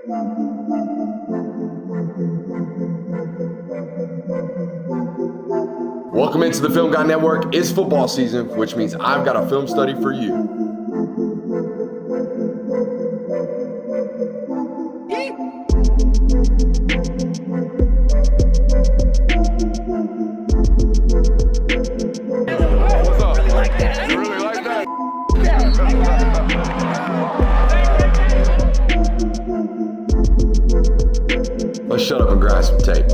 Welcome into the Film Guy Network. It's football season, which means I've got a film study for you. What's up? You really like that? Let's shut up and grind some tape.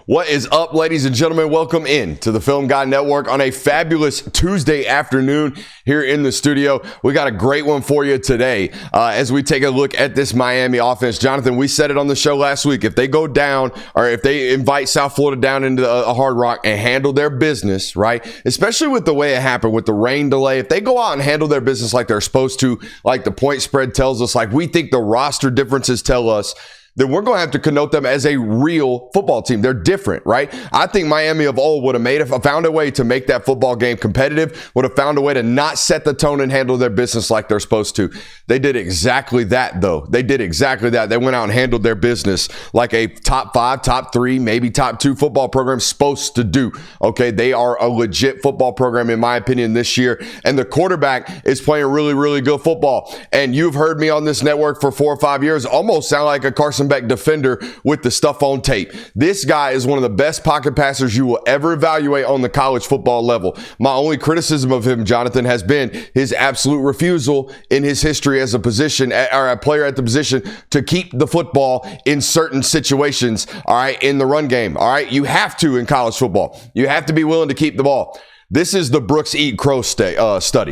What is up, ladies and gentlemen? Welcome in to the Film Guy Network on a fabulous Tuesday afternoon here in the studio. We got a great one for you today as we take a look at this Miami offense. Jonathan, we said it on the show last week. If they go down or if they invite South Florida down into a Hard Rock and handle their business, right, especially with the way it happened with the rain delay, if they go out and handle their business like they're supposed to, like the point spread tells us, like we think the roster differences tell us, then we're going to have to connote them as a real football team. They're different, right? I think Miami of old would have found a way to make that football game competitive, would have found a way to not set the tone and handle their business like they're supposed to. They did exactly that, though. They did exactly that. They went out and handled their business like a top 5, top 3, maybe top 2 football program's supposed to do. Okay, they are a legit football program, in my opinion, this year. And the quarterback is playing really, really good football. And you've heard me on this network for 4 or 5 years almost sound like a Carson Beck defender with the stuff on tape. This guy is one of the best pocket passers you will ever evaluate on the college football level. My only criticism of him, Jonathan, has been his absolute refusal in his history as a position or a player at the position to keep the football in certain situations, all right, in the run game, all right? You have to in college football. You have to be willing to keep the ball. This is the Brooks eat crow study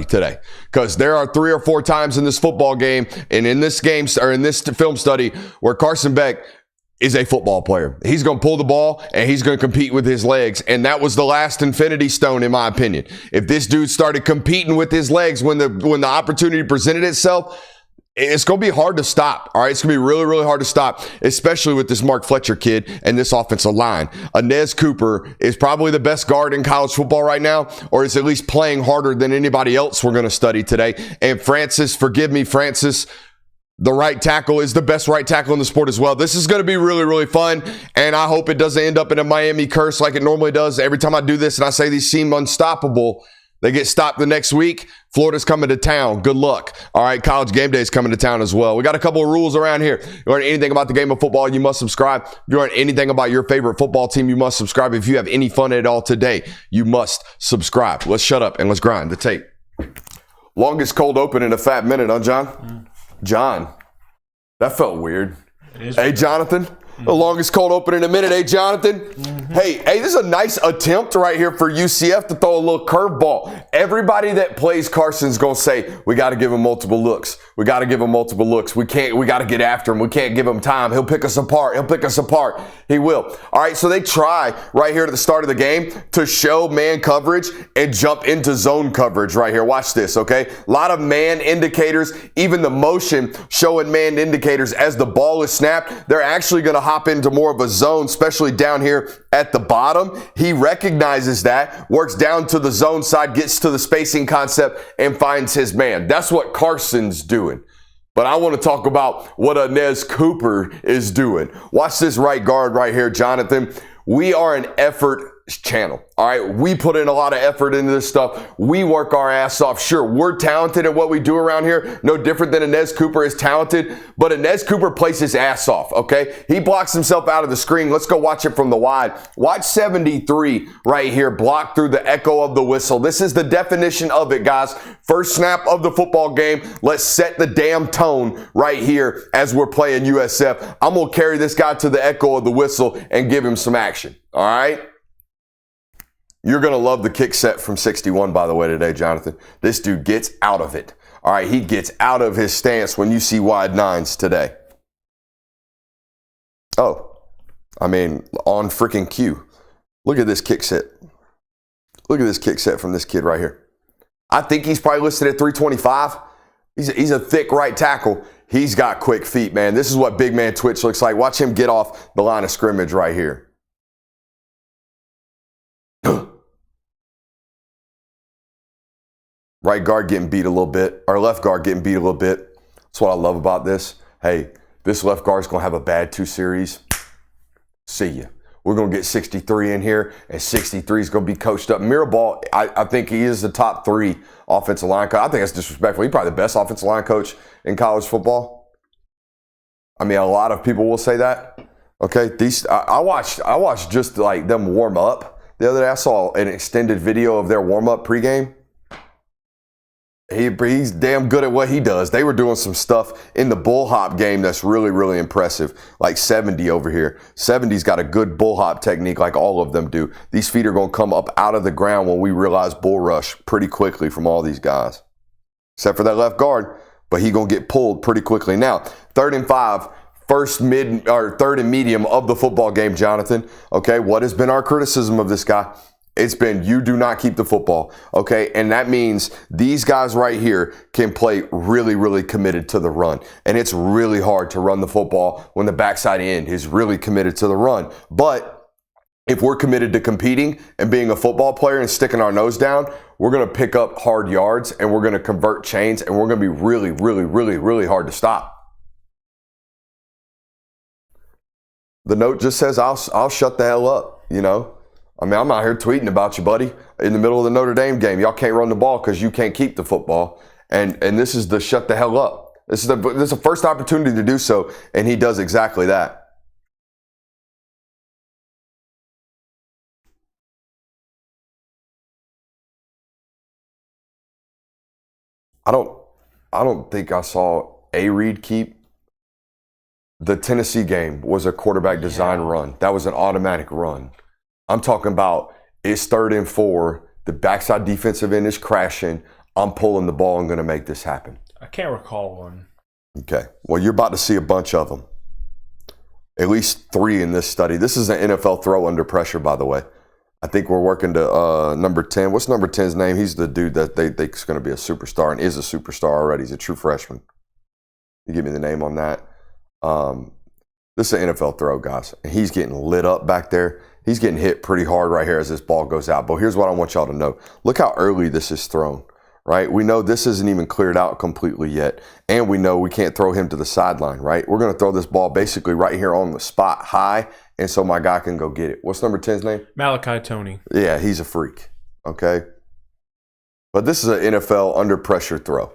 today, because there are 3 or 4 times in this football game and in this game or in this film study where Carson Beck is a football player. He's going to pull the ball and he's going to compete with his legs. And that was the last infinity stone, in my opinion. If this dude started competing with his legs when the opportunity presented itself, it's going to be hard to stop, all right? It's going to be really, really hard to stop, especially with this Mark Fletcher kid and this offensive line. Inez Cooper is probably the best guard in college football right now, or is at least playing harder than anybody else we're going to study today. And Francis, forgive me, Francis, the right tackle is the best right tackle in the sport as well. This is going to be really, really fun, and I hope it doesn't end up in a Miami curse like it normally does. Every time I do this and I say these seem unstoppable, they get stopped the next week. Florida's coming to town. Good luck. All right, College Game Day is coming to town as well. We got a couple of rules around here. You learn anything about the game of football, you must subscribe. If you learn anything about your favorite football team, you must subscribe. If you have any fun at all today, you must subscribe. Let's shut up and let's grind the tape. Longest cold open in a fat minute, huh, John? John, that felt weird. Hey, Jonathan. The longest cold open in a minute, Jonathan? Hey, this is a nice attempt right here for UCF to throw a little curveball. Everybody that plays Carson's going to say, we got to give him multiple looks. We got to give him multiple looks. We got to get after him. We can't give him time. He'll pick us apart. He will. All right, so they try right here at the start of the game to show man coverage and jump into zone coverage right here. Watch this, okay? A lot of man indicators, even the motion showing man indicators as the ball is snapped. They're actually going to hop into more of a zone, especially down here at the bottom. He recognizes that, works down to the zone side, gets to the spacing concept, and finds his man. That's what Carson's doing. But I want to talk about what Inez Cooper is doing. Watch this right guard right here, Jonathan. We are an effort channel. All right. We put in a lot of effort into this stuff. We work our ass off. Sure, we're talented at what we do around here. No different than Inez Cooper is talented, but Inez Cooper plays his ass off. Okay. He blocks himself out of the screen. Let's go watch it from the wide. Watch 73 right here, block through the echo of the whistle. This is the definition of it, guys. First snap of the football game. Let's set the damn tone right here as we're playing USF. I'm going to carry this guy to the echo of the whistle and give him some action. All right. You're going to love the kick set from 61, by the way, today, Jonathan. This dude gets out of it. All right, he gets out of his stance when you see wide nines today. Oh, I mean, on freaking cue. Look at this kick set. Look at this kick set from this kid right here. I think he's probably listed at 325. He's a thick right tackle. He's got quick feet, man. This is what big man twitch looks like. Watch him get off the line of scrimmage right here. Right guard getting beat a little bit, or left guard getting beat a little bit. That's what I love about this. Hey, this left guard's going to have a bad 2 series. See ya. We're going to get 63 in here, and 63 is going to be coached up. Mirabal, I think he is the top 3 offensive line coach. I think that's disrespectful. He's probably the best offensive line coach in college football. I mean, a lot of people will say that. Okay, I watched just like them warm up the other day. I saw an extended video of their warm up pregame. He's damn good at what he does. They were doing some stuff in the bull hop game that's really, really impressive. Like 70 over here. 70's got a good bull hop technique like all of them do. These feet are going to come up out of the ground when we realize bull rush pretty quickly from all these guys. Except for that left guard, but he going to get pulled pretty quickly. Now, 3rd and 5, first mid or 3rd and medium of the football game, Jonathan. Okay, what has been our criticism of this guy? It's been you do not keep the football, okay? And that means these guys right here can play really, really committed to the run. And it's really hard to run the football when the backside end is really committed to the run. But if we're committed to competing and being a football player and sticking our nose down, we're going to pick up hard yards and we're going to convert chains and we're going to be really, really, really, really hard to stop. The note just says, I'll shut the hell up, you know? I mean, I'm out here tweeting about you, buddy, in the middle of the Notre Dame game. Y'all can't run the ball because you can't keep the football. And this is the shut the hell up. This is the first opportunity to do so, and he does exactly that. I don't think I saw A. Reed keep. The Tennessee game was a quarterback design run. That was an automatic run. I'm talking about it's 3rd and 4. The backside defensive end is crashing. I'm pulling the ball and going to make this happen. I can't recall one. Okay. Well, you're about to see a bunch of them. At least 3 in this study. This is an NFL throw under pressure, by the way. I think we're working to number 10. What's number 10's name? He's the dude that they think is going to be a superstar and is a superstar already. He's a true freshman. You give me the name on that. This is an NFL throw, guys. And he's getting lit up back there. He's getting hit pretty hard right here as this ball goes out. But here's what I want y'all to know. Look how early this is thrown, right? We know this isn't even cleared out completely yet. And we know we can't throw him to the sideline, right? We're going to throw this ball basically right here on the spot high, and so my guy can go get it. What's number 10's name? Malachi Toney. Yeah, he's a freak, okay? But this is an NFL under pressure throw.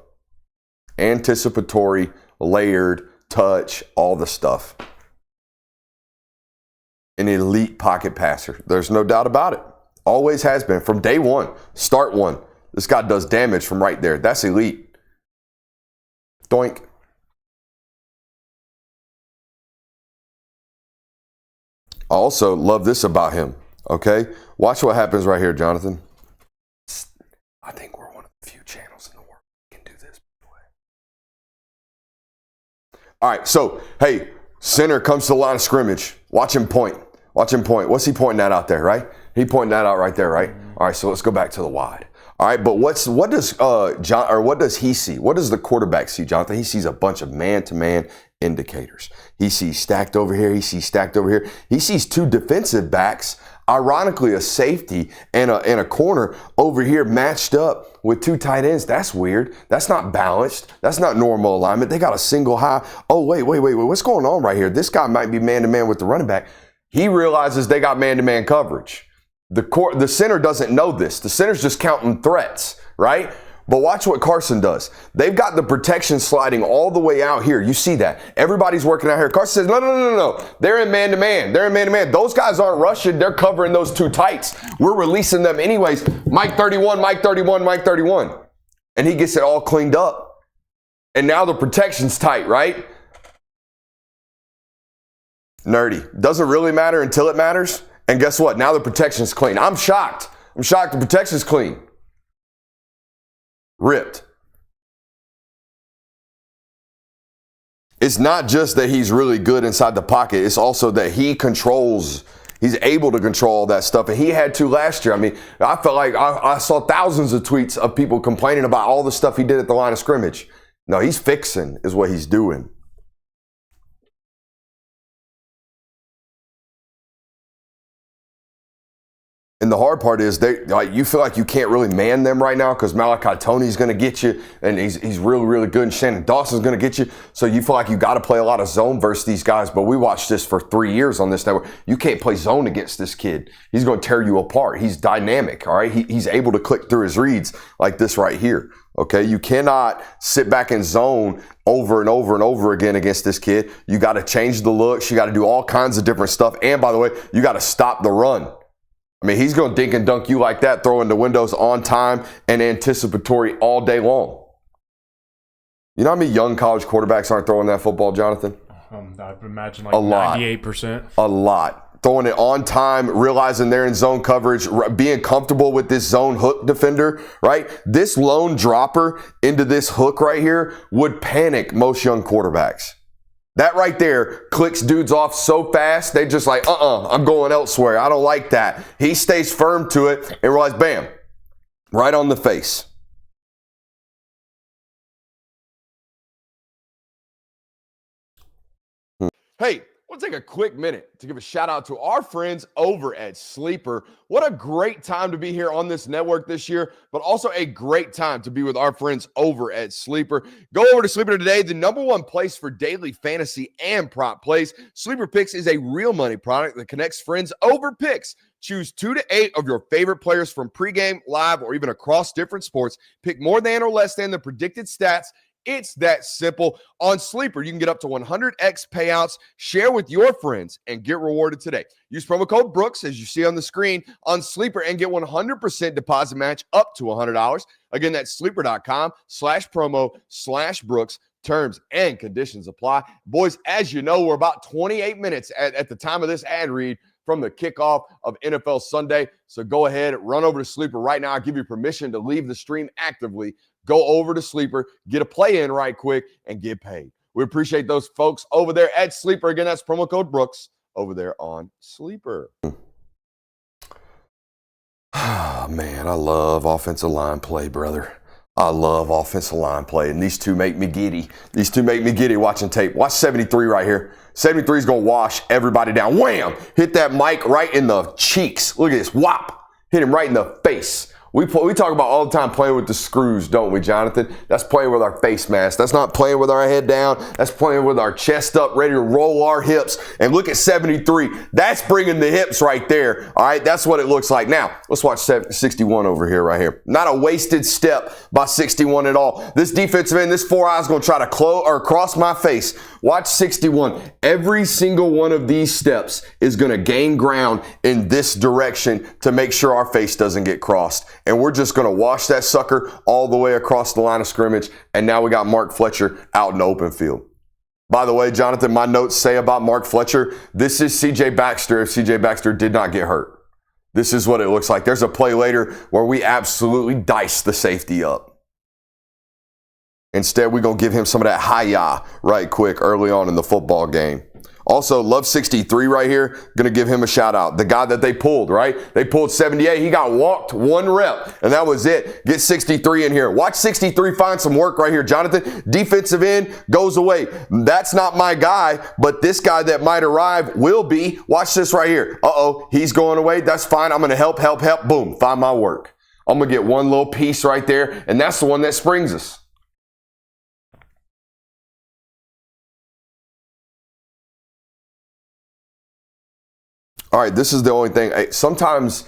Anticipatory, layered, touch, all the stuff. An elite pocket passer. There's no doubt about it. Always has been. From day one, start one. This guy does damage from right there. That's elite. Doink. I also love this about him, okay? Watch what happens right here, Jonathan. I think we're one of the few channels in the world that can do this. All right, so, hey, center comes to the line of scrimmage. Watch him point. Watch him point. What's he pointing that out there, right? He pointing that out right there, right? All right, so let's go back to the wide. All right, but what does he see? What does the quarterback see, Jonathan? He sees a bunch of man-to-man indicators. He sees stacked over here. He sees stacked over here. He sees 2 defensive backs, ironically a safety and a corner over here matched up with 2 tight ends. That's weird. That's not balanced. That's not normal alignment. They got a single high. Oh, wait. What's going on right here? This guy might be man-to-man with the running back. He realizes they got man-to-man coverage. The center doesn't know this. The center's just counting threats, right? But watch what Carson does. They've got the protection sliding all the way out here. You see that. Everybody's working out here. Carson says, no. They're in man-to-man. They're in man-to-man. Those guys aren't rushing. They're covering those 2 tights. We're releasing them anyways. Mike 31, Mike 31, Mike 31. And he gets it all cleaned up. And now the protection's tight, right? Nerdy. Doesn't really matter until it matters. And guess what? Now the protection's clean. I'm shocked. The protection's clean. Ripped. It's not just that he's really good inside the pocket. It's also that he's able to control that stuff. And he had to last year. I mean, I felt like I saw thousands of tweets of people complaining about all the stuff he did at the line of scrimmage. No, he's fixing is what he's doing. And the hard hard part is you feel like you can't really man them right now because Malachi Tony's going to get you, and he's really, really good, and Shannon Dawson's going to get you. So you feel like you got to play a lot of zone versus these guys. But we watched this for 3 years on this network. You can't play zone against this kid. He's going to tear you apart. He's dynamic, all right? He's able to click through his reads like this right here. Okay, you cannot sit back in zone over and over and over again against this kid. You got to change the looks. You got to do all kinds of different stuff. And by the way, you got to stop the run. I mean, he's going to dink and dunk you like that, throwing the windows on time and anticipatory all day long. You know how many young college quarterbacks aren't throwing that football, Jonathan? I would imagine like 98%. A lot. Throwing it on time, realizing they're in zone coverage, being comfortable with this zone hook defender, right? This lone dropper into this hook right here would panic most young quarterbacks. That right there clicks dudes off so fast, they just like, I'm going elsewhere. I don't like that. He stays firm to it and realizes, bam, right on the face. Hey, we'll take a quick minute to give a shout out to our friends over at Sleeper. What a great time to be here on this network this year, but also a great time to be with our friends over at Sleeper. Go over to Sleeper today, the #1 place for daily fantasy and prop plays. Sleeper Picks is a real money product that connects friends over picks. Choose 2 to 8 of your favorite players from pregame, live, or even across different sports. Pick more than or less than the predicted stats. It's that simple. On Sleeper, you can get up to 100x payouts, share with your friends, and get rewarded today. Use promo code Brooks, as you see on the screen, on Sleeper and get 100% deposit match up to $100. Again, that's sleeper.com/promo/Brooks. Terms and conditions apply. Boys, as you know, we're about 28 minutes at the time of this ad read from the kickoff of NFL Sunday. So go ahead, run over to Sleeper right now. I'll give you permission to leave the stream actively. Go over to Sleeper, get a play in right quick, and get paid. We appreciate those folks over there at Sleeper. Again, that's promo code Brooks over there on Sleeper. Man, I love offensive line play, brother. I love offensive line play, and these two make me giddy. These two make me giddy watching tape. Watch 73 right here. 73 is going to wash everybody down. Wham! Hit that mic right in the cheeks. Look at this. Whop! Hit him right in the face. We talk about all the time playing with the screws, don't we, Jonathan? That's playing with our face mask. That's not playing with our head down. That's playing with our chest up, ready to roll our hips. And look at 73. That's bringing the hips right there. All right, that's what it looks like. Now, let's watch 61 over here, right here. Not a wasted step by 61 at all. This defensive end, this 4-eye is going to try to cross my face. Watch 61. Every single one of these steps is going to gain ground in this direction to make sure our face doesn't get crossed. And we're just going to wash that sucker all the way across the line of scrimmage. And now we got Mark Fletcher out in the open field. By the way, Jonathan, my notes say about Mark Fletcher, this is C.J. Baxter if C.J. Baxter did not get hurt. This is what it looks like. There's a play later where we absolutely dice the safety up. Instead, we're going to give him some of that hi-ya right quick early on in the football game. Also, love 63 right here. Going to give him a shout out. The guy that they pulled, right? They pulled 78. He got walked 1 rep, and that was it. Get 63 in here. Watch 63 find some work right here, Jonathan. Defensive end goes away. That's not my guy, but this guy that might arrive will be. Watch this right here. He's going away. That's fine. I'm going to help. Boom. Find my work. I'm going to get one little piece right there, and that's the one that springs us. All right, this is the only thing. Sometimes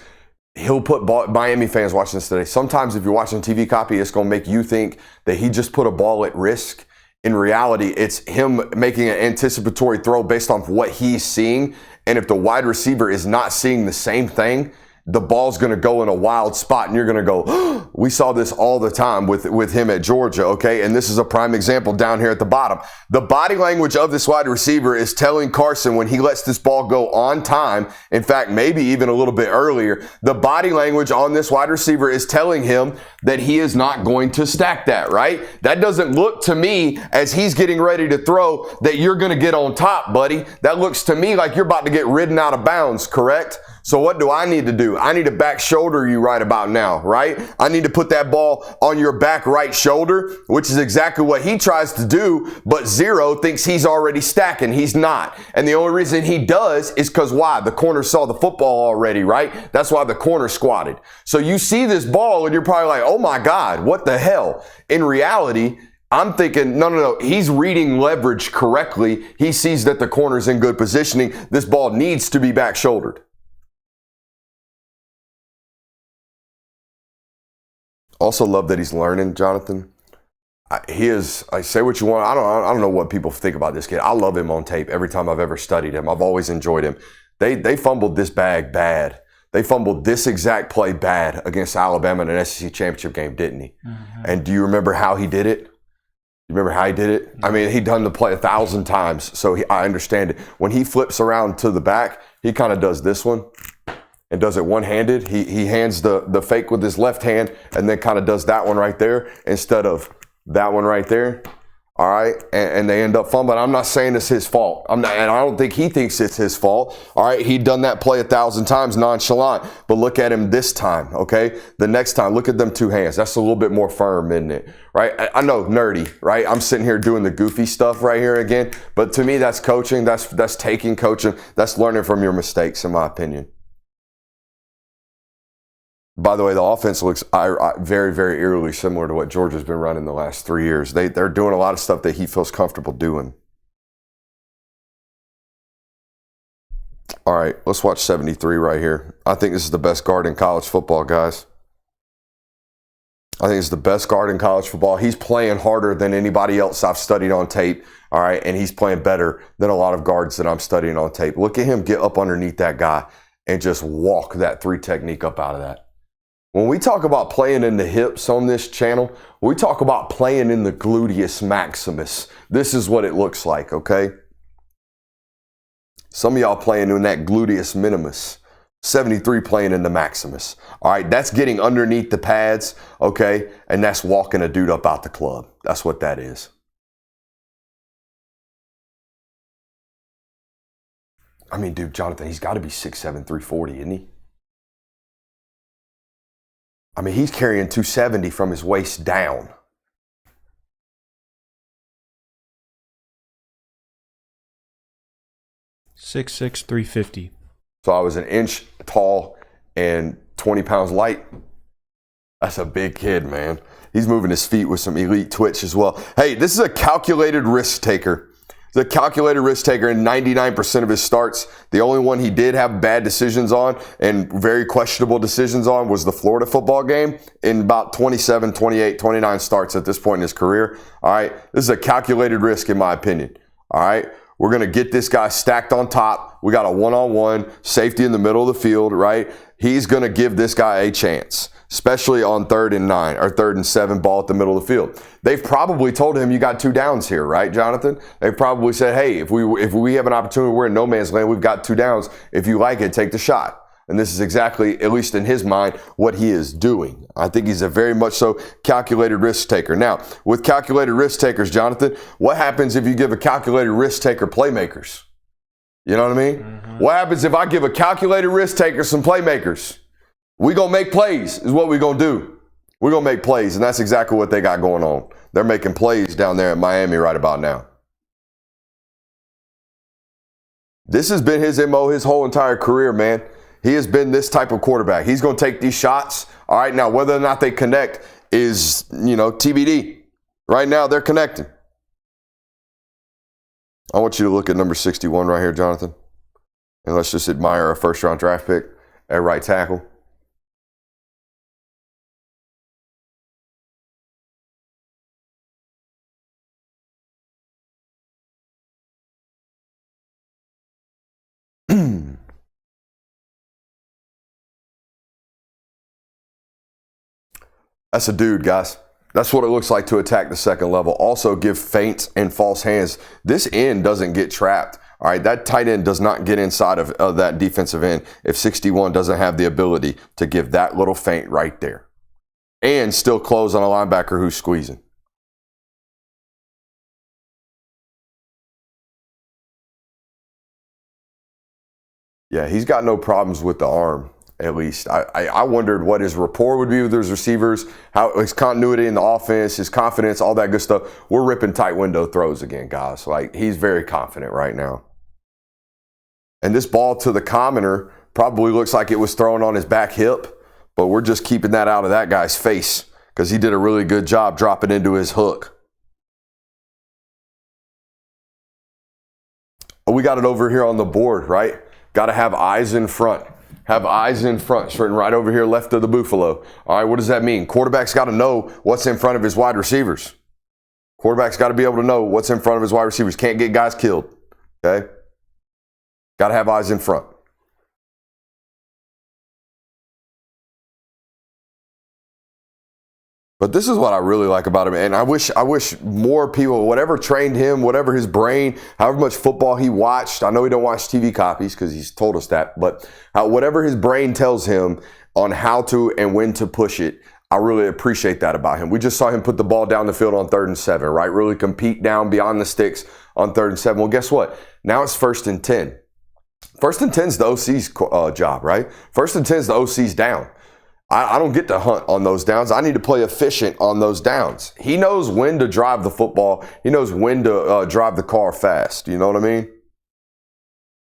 he'll put Miami fans watching this today. Sometimes if you're watching TV copy, it's going to make you think that he just put a ball at risk. In reality, it's him making an anticipatory throw based on what he's seeing. And if the wide receiver is not seeing the same thing, the ball's going to go in a wild spot, and you're going to go, oh, we saw this all the time with him at Georgia, okay? And this is a prime example down here at the bottom. The body language of this wide receiver is telling Carson when he lets this ball go on time, in fact, maybe even a little bit earlier, the body language on this wide receiver is telling him that he is not going to stack that, right? That doesn't look to me, as he's getting ready to throw, that you're going to get on top, buddy. That looks to me like you're about to get ridden out of bounds, correct? So what do I need to do? I need to back shoulder you right about now, right? I need to put that ball on your back right shoulder, which is exactly what he tries to do, but Zero thinks he's already stacking. He's not. And the only reason he does is because why? The corner saw the football already, right? That's why the corner squatted. So you see this ball and you're probably like, oh my God, what the hell? In reality, I'm thinking, no. He's reading leverage correctly. He sees that the corner's in good positioning. This ball needs to be back shouldered. Also love that he's learning, Jonathan. I say what you want. I don't know what people think about this kid. I love him on tape every time I've ever studied him. I've always enjoyed him. They fumbled this bag bad. They fumbled this exact play bad against Alabama in an SEC championship game, didn't he? Mm-hmm. And do you remember how he did it? You remember how he did it? I mean, he'd done the play 1,000 times, so I understand it. When he flips around to the back, he kind of does this one and does it one-handed. He hands the fake with his left hand and then kind of does that one right there instead of that one right there. All right, and they end up fumbling. I'm not saying it's his fault. And I don't think he thinks it's his fault. All right, he'd done that play 1,000 times nonchalant, but look at him this time, okay? The next time, look at them two hands. That's a little bit more firm, isn't it? Right? I know, nerdy, right? I'm sitting here doing the goofy stuff right here again, but to me, that's coaching. That's taking coaching. That's learning from your mistakes, in my opinion. By the way, the offense looks very, very eerily similar to what Georgia's been running the last 3 years. They're doing a lot of stuff that he feels comfortable doing. All right, let's watch 73 right here. I think this is the best guard in college football, guys. I think it's the best guard in college football. He's playing harder than anybody else I've studied on tape, all right, and he's playing better than a lot of guards that I'm studying on tape. Look at him get up underneath that guy and just walk that three technique up out of that. When we talk about playing in the hips on this channel, we talk about playing in the gluteus maximus. This is what it looks like, okay? Some of y'all playing in that gluteus minimus. 73 playing in the maximus. All right, that's getting underneath the pads, okay? And that's walking a dude up out the club. That's what that is. I mean, dude, Jonathan, he's got to be 6'7", 340, isn't he? I mean, he's carrying 270 from his waist down. 6'6", 350. So I was an inch tall and 20 pounds light. That's a big kid, man. He's moving his feet with some elite twitch as well. Hey, this is a calculated risk taker. The calculated risk taker in 99% of his starts. The only one he did have bad decisions on and very questionable decisions on was the Florida football game in about 27, 28, 29 starts at this point in his career. All right. This is a calculated risk in my opinion. All right. We're going to get this guy stacked on top. We got a one-on-one safety in the middle of the field, right? He's going to give this guy a chance, especially on 3rd and 9 or 3rd and 7 ball at the middle of the field. They've probably told him you got 2 downs here, right, Jonathan? They've probably said, hey, if we have an opportunity, we're in no man's land, we've got 2 downs. If you like it, take the shot. And this is exactly, at least in his mind, what he is doing. I think he's a very much so calculated risk taker. Now, with calculated risk takers, Jonathan, what happens if you give a calculated risk taker playmakers? You know what I mean? Mm-hmm. What happens if I give a calculated risk taker some playmakers? We gonna make plays is what we gonna do. We're gonna make plays, and that's exactly what they got going on. They're making plays down there in Miami right about now. This has been his MO his whole entire career, man. He has been this type of quarterback. He's going to take these shots. All right, now whether or not they connect is, TBD. Right now they're connecting. I want you to look at number 61 right here, Jonathan. And let's just admire a first-round draft pick at right tackle. That's a dude, guys. That's what it looks like to attack the second level. Also give feints and false hands. This end doesn't get trapped. All right, that tight end does not get inside of that defensive end if 61 doesn't have the ability to give that little feint right there and still close on a linebacker who's squeezing. Yeah, he's got no problems with the arm, at least. I wondered what his rapport would be with his receivers, how his continuity in the offense, his confidence, all that good stuff. We're ripping tight window throws again, guys. Like, he's very confident right now. And this ball to the commoner probably looks like it was thrown on his back hip, but we're just keeping that out of that guy's face because he did a really good job dropping into his hook. We got it over here on the board, right? Got to have eyes in front. Have eyes in front. It's written right over here left of the Buffalo. All right, what does that mean? Quarterback's got to know what's in front of his wide receivers. Quarterback's got to be able to know what's in front of his wide receivers. Can't get guys killed, okay? Got to have eyes in front. But this is what I really like about him, and I wish more people, whatever trained him, whatever his brain, however much football he watched. I know he don't watch TV copies because he's told us that, but whatever his brain tells him on how to and when to push it, I really appreciate that about him. We just saw him put the ball down the field on 3rd and 7, right? Really compete down beyond the sticks on 3rd and 7. Well, guess what? Now it's 1st and 10. 1st and 10 is the OC's job, right? 1st and 10 is the OC's down. I don't get to hunt on those downs. I need to play efficient on those downs. He knows when to drive the football. He knows when to drive the car fast. You know what I mean?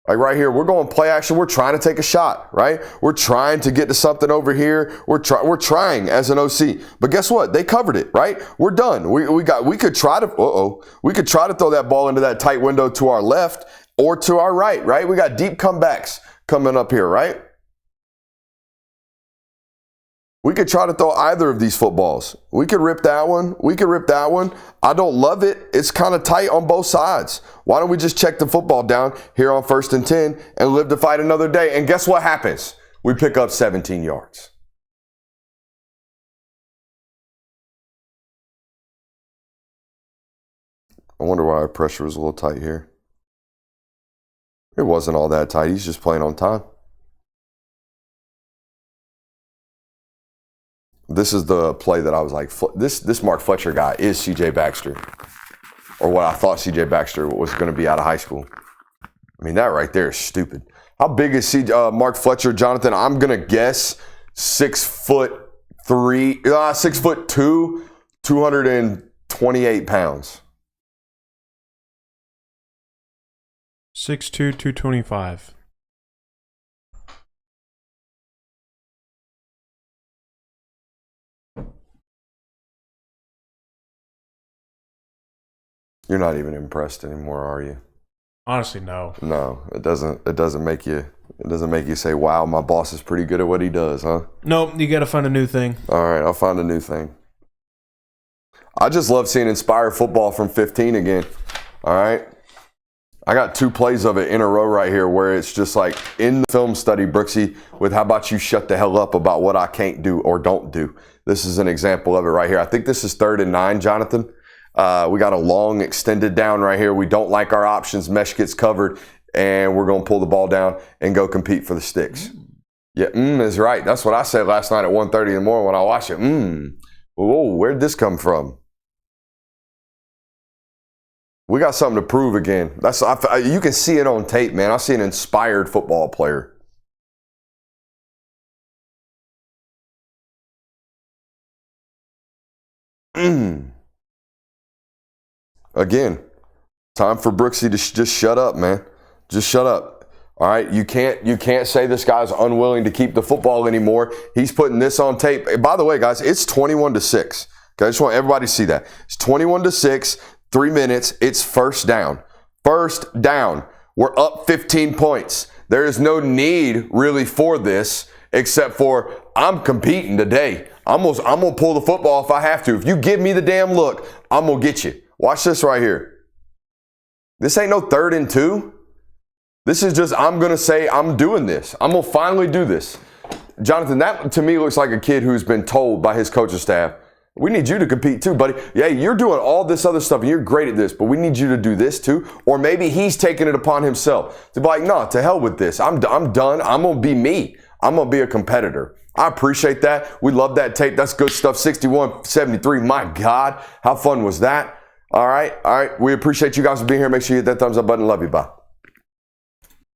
Like right here, we're going play action. We're trying to take a shot, right? We're trying to get to something over here. We're trying as an OC. But guess what? They covered it, right? We're done. We could try to throw that ball into that tight window to our left or to our right, right? We got deep comebacks coming up here, right? We could try to throw either of these footballs. We could rip that one. We could rip that one. I don't love it. It's kind of tight on both sides. Why don't we just check the football down here on 1st and 10 and live to fight another day? And guess what happens? We pick up 17 yards. I wonder why our pressure was a little tight here. It wasn't all that tight. He's just playing on time. This is the play that I was like, this Mark Fletcher guy is C.J. Baxter, or what I thought C.J. Baxter was going to be out of high school. I mean, that right there is stupid. How big is Mark Fletcher, Jonathan? I'm going to guess 6'3", 6'2", 228 pounds. 6'2", 225. You're not even impressed anymore, are you? Honestly, no. No, it doesn't make you say, "Wow, my boss is pretty good at what he does," huh? Nope, you got to find a new thing. All right, I'll find a new thing. I just love seeing inspired football from 15 again. All right. I got 2 plays of it in a row right here where it's just like in the film study, Brooksy, with how about you shut the hell up about what I can't do or don't do. This is an example of it right here. I think this is 3rd and 9, Jonathan. We got a long extended down right here. We don't like our options. Mesh gets covered, and we're going to pull the ball down and go compete for the sticks. Yeah, is right. That's what I said last night at 1:30 in the morning when I watched it. Whoa, where'd this come from? We got something to prove again. You can see it on tape, man. I see an inspired football player. Again, time for Brooksy to just shut up, man. Just shut up. All right, you can't say this guy's unwilling to keep the football anymore. He's putting this on tape. By the way, guys, it's 21-6. Okay, I just want everybody to see that. It's 21-6, 3 minutes. It's 1st down. 1st down. We're up 15 points. There is no need really for this except for I'm competing today. I'm gonna pull the football if I have to. If you give me the damn look, I'm gonna get you. Watch this right here. This ain't no 3rd and 2. This is just, I'm going to say I'm doing this. I'm going to finally do this. Jonathan, that to me looks like a kid who's been told by his coaching staff, we need you to compete too, buddy. Yeah, you're doing all this other stuff and you're great at this, but we need you to do this too. Or maybe he's taking it upon himself to be like, no, to hell with this. I'm done. I'm going to be me. I'm going to be a competitor. I appreciate that. We love that tape. That's good stuff. 61-73. My God, how fun was that? All right. We appreciate you guys for being here. Make sure you hit that thumbs up button. Love you. Bye.